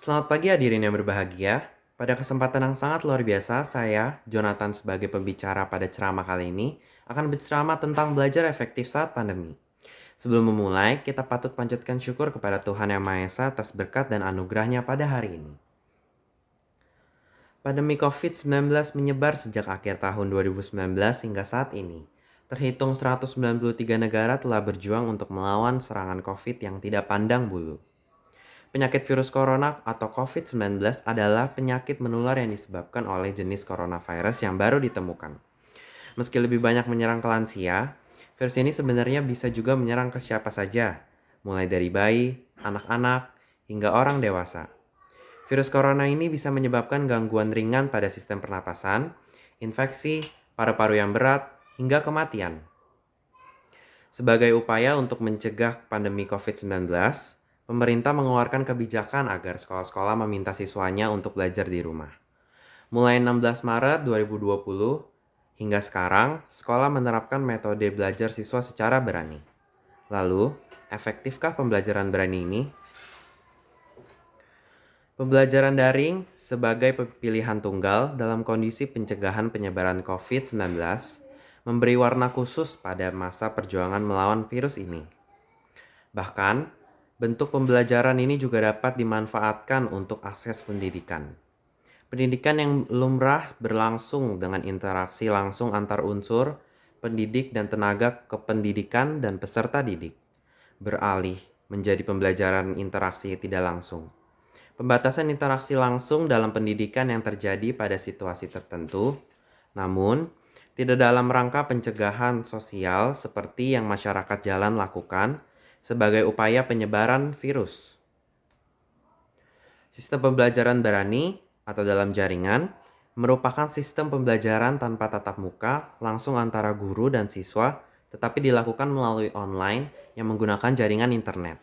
Selamat pagi hadirin yang berbahagia. Pada kesempatan yang sangat luar biasa, saya, Jonathan sebagai pembicara pada ceramah kali ini, akan berceramah tentang belajar efektif saat pandemi. Sebelum memulai, kita patut panjatkan syukur kepada Tuhan Yang Maha Esa atas berkat dan anugerahnya pada hari ini. Pandemi COVID-19 menyebar sejak akhir tahun 2019 hingga saat ini. Terhitung 193 negara telah berjuang untuk melawan serangan COVID yang tidak pandang bulu. Penyakit virus corona atau COVID-19 adalah penyakit menular yang disebabkan oleh jenis coronavirus yang baru ditemukan. Meski lebih banyak menyerang ke lansia, virus ini sebenarnya bisa juga menyerang ke siapa saja, mulai dari bayi, anak-anak, hingga orang dewasa. Virus corona ini bisa menyebabkan gangguan ringan pada sistem pernapasan, infeksi, paru-paru yang berat, hingga kematian. Sebagai upaya untuk mencegah pandemi COVID-19, pemerintah mengeluarkan kebijakan agar sekolah-sekolah meminta siswanya untuk belajar di rumah. Mulai 16 Maret 2020 hingga sekarang, sekolah menerapkan metode belajar siswa secara berani. Lalu, efektifkah pembelajaran berani ini? Pembelajaran daring sebagai pilihan tunggal dalam kondisi pencegahan penyebaran COVID-19 memberi warna khusus pada masa perjuangan melawan virus ini. Bahkan, bentuk pembelajaran ini juga dapat dimanfaatkan untuk akses pendidikan. Pendidikan yang lumrah berlangsung dengan interaksi langsung antar unsur, pendidik dan tenaga kependidikan dan peserta didik, beralih menjadi pembelajaran interaksi tidak langsung. Pembatasan interaksi langsung dalam pendidikan yang terjadi pada situasi tertentu, namun tidak dalam rangka pencegahan sosial seperti yang masyarakat jalan lakukan sebagai upaya penyebaran virus. Sistem pembelajaran berani atau dalam jaringan merupakan sistem pembelajaran tanpa tatap muka langsung antara guru dan siswa, tetapi dilakukan melalui online yang menggunakan jaringan internet.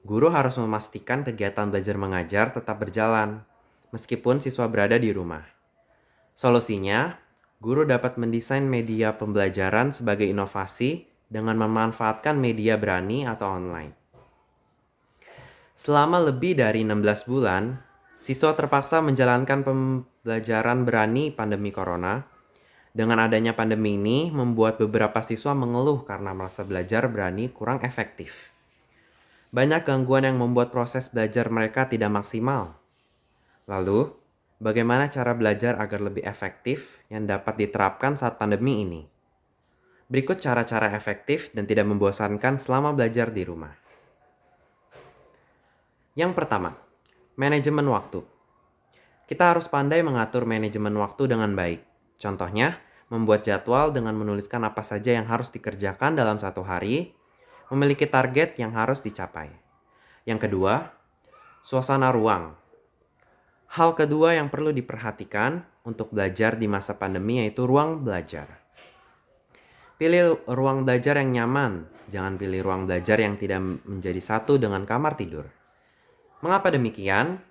Guru harus memastikan kegiatan belajar mengajar tetap berjalan, meskipun siswa berada di rumah. Solusinya, guru dapat mendesain media pembelajaran sebagai inovasi dengan memanfaatkan media berani atau online. Selama lebih dari 16 bulan, siswa terpaksa menjalankan pembelajaran berani pandemi corona. Dengan adanya pandemi ini, membuat beberapa siswa mengeluh karena merasa belajar berani kurang efektif. Banyak gangguan yang membuat proses belajar mereka tidak maksimal. Lalu, bagaimana cara belajar agar lebih efektif yang dapat diterapkan saat pandemi ini? Berikut cara-cara efektif dan tidak membosankan selama belajar di rumah. Yang pertama, manajemen waktu. Kita harus pandai mengatur manajemen waktu dengan baik. Contohnya, membuat jadwal dengan menuliskan apa saja yang harus dikerjakan dalam satu hari, memiliki target yang harus dicapai. Yang kedua, suasana ruang. Hal kedua yang perlu diperhatikan untuk belajar di masa pandemi yaitu ruang belajar. Pilih ruang belajar yang nyaman, jangan pilih ruang belajar yang tidak menjadi satu dengan kamar tidur. Mengapa demikian?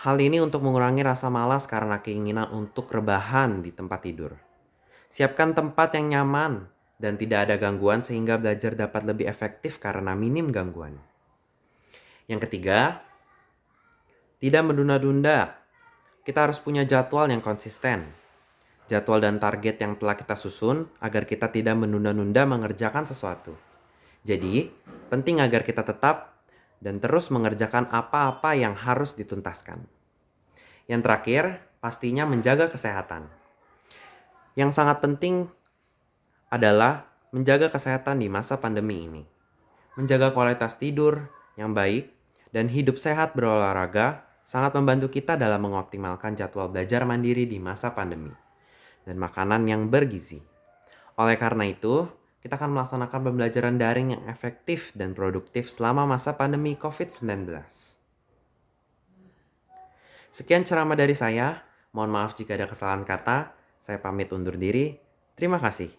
Hal ini untuk mengurangi rasa malas karena keinginan untuk rebahan di tempat tidur. Siapkan tempat yang nyaman dan tidak ada gangguan sehingga belajar dapat lebih efektif karena minim gangguan. Yang ketiga, tidak menunda-nunda. Kita harus punya jadwal yang konsisten. Jadwal dan target yang telah kita susun agar kita tidak menunda-nunda mengerjakan sesuatu. Jadi, penting agar kita tetap dan terus mengerjakan apa-apa yang harus dituntaskan. Yang terakhir, pastinya menjaga kesehatan. Yang sangat penting adalah menjaga kesehatan di masa pandemi ini. Menjaga kualitas tidur yang baik dan hidup sehat berolahraga sangat membantu kita dalam mengoptimalkan jadwal belajar mandiri di masa pandemi dan makanan yang bergizi. Oleh karena itu, kita akan melaksanakan pembelajaran daring yang efektif dan produktif selama masa pandemi COVID-19. Sekian ceramah dari saya. Mohon maaf jika ada kesalahan kata. Saya pamit undur diri. Terima kasih.